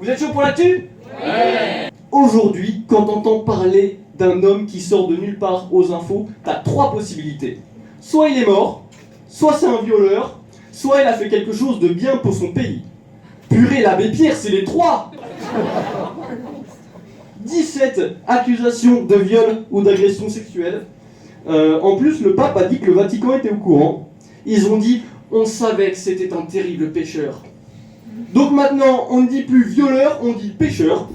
Vous êtes chaud pour l'actu? Ouais. Aujourd'hui, quand t'entends parler d'un homme qui sort de nulle part aux infos, t'as trois possibilités. Soit il est mort, soit c'est un violeur, soit il a fait quelque chose de bien pour son pays. Purée, l'abbé Pierre, c'est les trois. 17 accusations de viol ou d'agression sexuelle. En plus, le pape a dit que le Vatican était au courant. Ils ont dit, on savait que c'était un terrible pécheur. Donc maintenant, on ne dit plus violeur, on dit pécheur.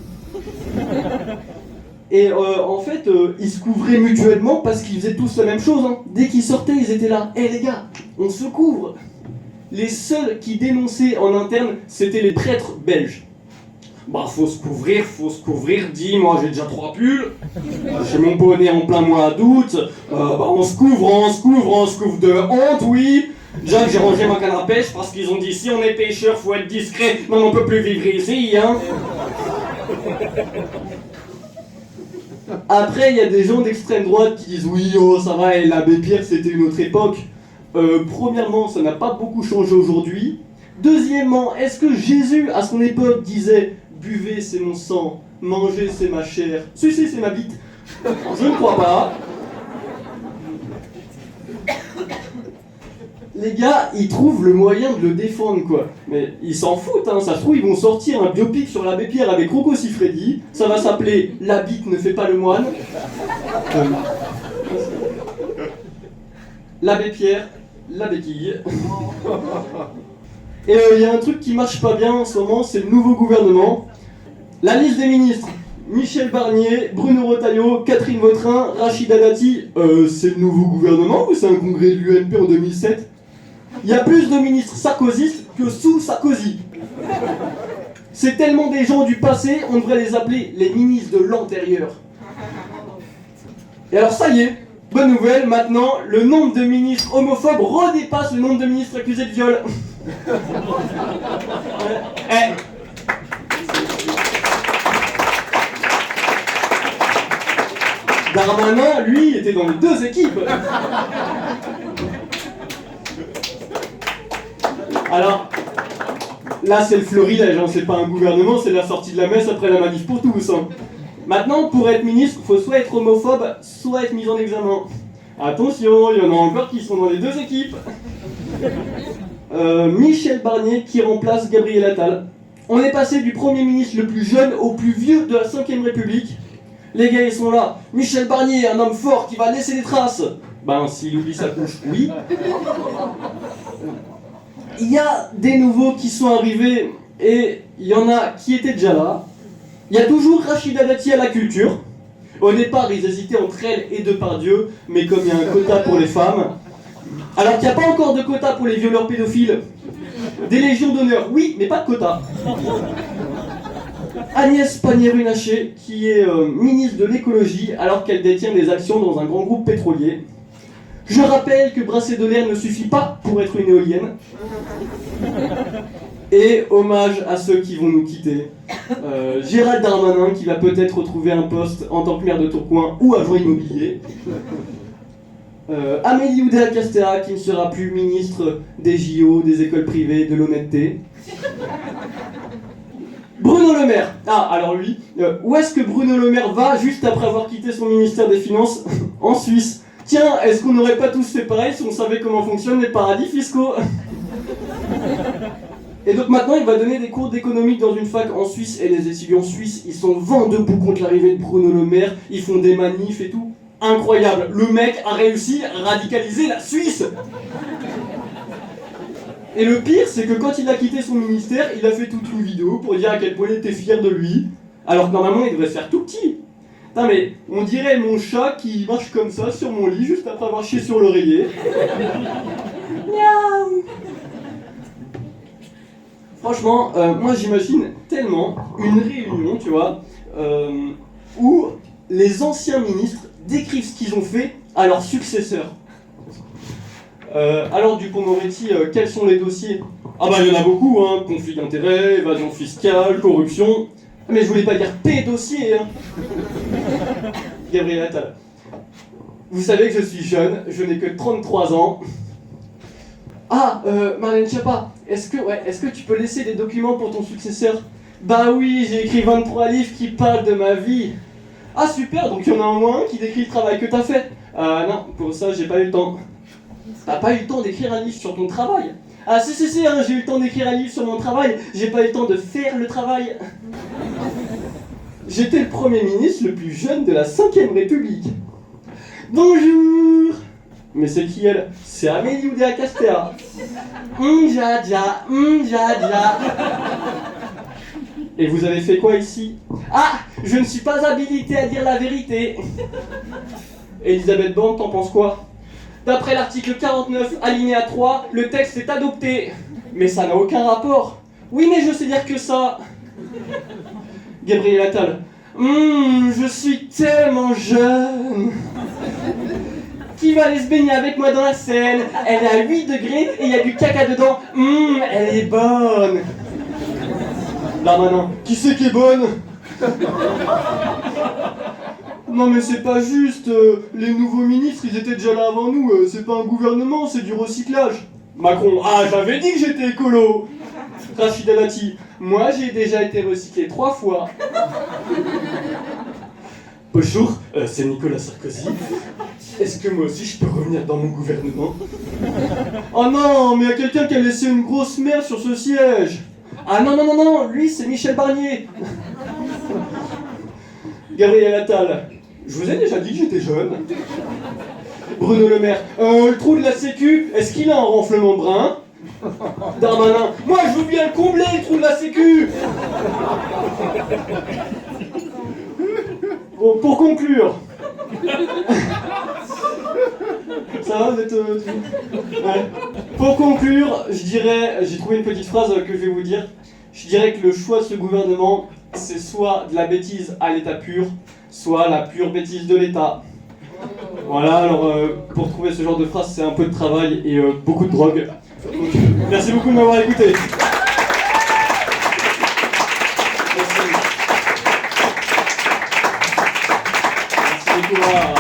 Et en fait, ils se couvraient mutuellement parce qu'ils faisaient tous la même chose. Hein. Dès qu'ils sortaient, ils étaient là. Eh les gars, on se couvre. Les seuls qui dénonçaient en interne, c'était les prêtres belges. Bah faut se couvrir, dis, moi j'ai déjà 3 pulls, j'ai mon bonnet en plein mois d'août, on se couvre de honte, oui. Déjà que j'ai rangé ma canne à pêche parce qu'ils ont dit si on est pêcheur, faut être discret, non on peut plus vivre ici, hein. Après, il y a des gens d'extrême droite qui disent oui, oh ça va, et l'abbé Pierre c'était une autre époque. Premièrement, ça n'a pas beaucoup changé aujourd'hui. Deuxièmement, est-ce que Jésus à son époque disait buvez c'est mon sang, mangez c'est ma chair, sucez c'est ma bite? Je ne crois pas. Les gars, ils trouvent le moyen de le défendre, quoi. Mais ils s'en foutent, hein. Ça se trouve, ils vont sortir un biopic sur l'abbé Pierre avec Rocco Siffredi. Ça va s'appeler La bite ne fait pas le moine. L'abbé Pierre, la béquille. Et il y a un truc qui marche pas bien en ce moment, c'est le nouveau gouvernement. La liste des ministres. Michel Barnier, Bruno Retailleau, Catherine Vautrin, Rachida Dati. C'est le nouveau gouvernement ou c'est un congrès de l'UMP en 2007? Il y a plus de ministres sarkozystes que sous Sarkozy. C'est tellement des gens du passé, on devrait les appeler les ministres de l'antérieur. Et alors ça y est, bonne nouvelle, maintenant, le nombre de ministres homophobes redépasse le nombre de ministres accusés de viol. Darmanin, lui, était dans les deux équipes. Alors, là c'est le florilège, hein, c'est pas un gouvernement, c'est la sortie de la messe après la manif pour tous. Hein. Maintenant, pour être ministre, il faut soit être homophobe, soit être mis en examen. Attention, il y en a encore qui sont dans les deux équipes. Michel Barnier qui remplace Gabriel Attal. On est passé du Premier ministre le plus jeune au plus vieux de la 5ème République. Les gars, ils sont là. Michel Barnier, un homme fort qui va laisser des traces. Ben, s'il oublie sa couche, oui. Il y a des nouveaux qui sont arrivés et il y en a qui étaient déjà là. Il y a toujours Rachida Dati à la culture. Au départ, ils hésitaient entre elle et Depardieu, mais comme il y a un quota pour les femmes. Alors qu'il n'y a pas encore de quota pour les violeurs pédophiles. Des légions d'honneur, oui, mais pas de quota. Agnès Pannier-Runacher, qui est ministre de l'écologie alors qu'elle détient des actions dans un grand groupe pétrolier. Je rappelle que brasser de l'air ne suffit pas pour être une éolienne. Et hommage à ceux qui vont nous quitter. Gérald Darmanin qui va peut-être retrouver un poste en tant que maire de Tourcoing ou agent immobilier. Amélie Oudéa-Castéra qui ne sera plus ministre des JO, des écoles privées, de l'honnêteté. Bruno Le Maire. Ah, alors lui, où est-ce que Bruno Le Maire va juste après avoir quitté son ministère des Finances? En Suisse. Tiens, est-ce qu'on n'aurait pas tous fait pareil si on savait comment fonctionnent les paradis fiscaux? Et donc maintenant, il va donner des cours d'économie dans une fac en Suisse, et les étudiants suisses, ils sont vent debout contre l'arrivée de Bruno Le Maire, ils font des manifs et tout. Incroyable, le mec a réussi à radicaliser la Suisse. Et le pire, c'est que quand il a quitté son ministère, il a fait toute une vidéo pour dire à quel point il était fier de lui, alors que normalement, il devrait se faire tout petit. Putain mais, on dirait mon chat qui marche comme ça sur mon lit juste après avoir chié sur l'oreiller. Miaou. Franchement, moi j'imagine tellement une réunion, tu vois, où les anciens ministres décrivent ce qu'ils ont fait à leurs successeurs. Alors Dupond-Moretti, quels sont les dossiers? Ah bah il y en a beaucoup, hein, conflit d'intérêts, évasion fiscale, corruption... Mais je voulais pas dire P-dossier, hein. Gabriel Attal. Vous savez que je suis jeune, je n'ai que 33 ans. Ah, Marlène Schiappa, est-ce que tu peux laisser des documents pour ton successeur? Bah oui, j'ai écrit 23 livres qui parlent de ma vie. Ah super, donc il y en a au moins un qui décrit le travail que t'as fait. Non, pour ça j'ai pas eu le temps. T'as pas eu le temps d'écrire un livre sur ton travail? Ah si, hein, j'ai eu le temps d'écrire un livre sur mon travail, j'ai pas eu le temps de faire le travail. J'étais le Premier ministre le plus jeune de la 5ème République. Bonjour. Mais c'est qui elle? C'est Amélie Oudéa Castéra. Dja. Et vous avez fait quoi ici? Ah, je ne suis pas habilité à dire la vérité. Elisabeth Borne, t'en penses quoi? D'après l'article 49, alinéa 3, le texte est adopté. Mais ça n'a aucun rapport. Oui, mais je sais dire que ça. Gabriel Attal. Je suis tellement jeune. Qui va aller se baigner avec moi dans la Seine? Elle est à 8 degrés et il y a du caca dedans. Elle est bonne. Darmanin. Qui c'est qui est bonne? Non mais c'est pas juste, les nouveaux ministres ils étaient déjà là avant nous, c'est pas un gouvernement, c'est du recyclage. Macron, ah j'avais dit que j'étais écolo. Rachida Dati, moi j'ai déjà été recyclé 3 fois. Bonjour, c'est Nicolas Sarkozy. Est-ce que moi aussi je peux revenir dans mon gouvernement? Oh non, mais il y a quelqu'un qui a laissé une grosse merde sur ce siège. Ah non, lui c'est Michel Barnier. Gabriel Attal. Je vous ai déjà dit que j'étais jeune. Bruno Le Maire. Le trou de la sécu, est-ce qu'il a un renflement brun? Darmanin. Moi je veux bien le combler le trou de la sécu. Bon, pour conclure. Ça va, vous êtes... Ouais. Pour conclure, je dirais, j'ai trouvé une petite phrase que je vais vous dire. Je dirais que le choix de ce gouvernement, c'est soit de la bêtise à l'état pur, soit la pure bêtise de l'État. Voilà, alors pour trouver ce genre de phrase, c'est un peu de travail et beaucoup de drogue. Donc, merci beaucoup de m'avoir écouté. Merci beaucoup.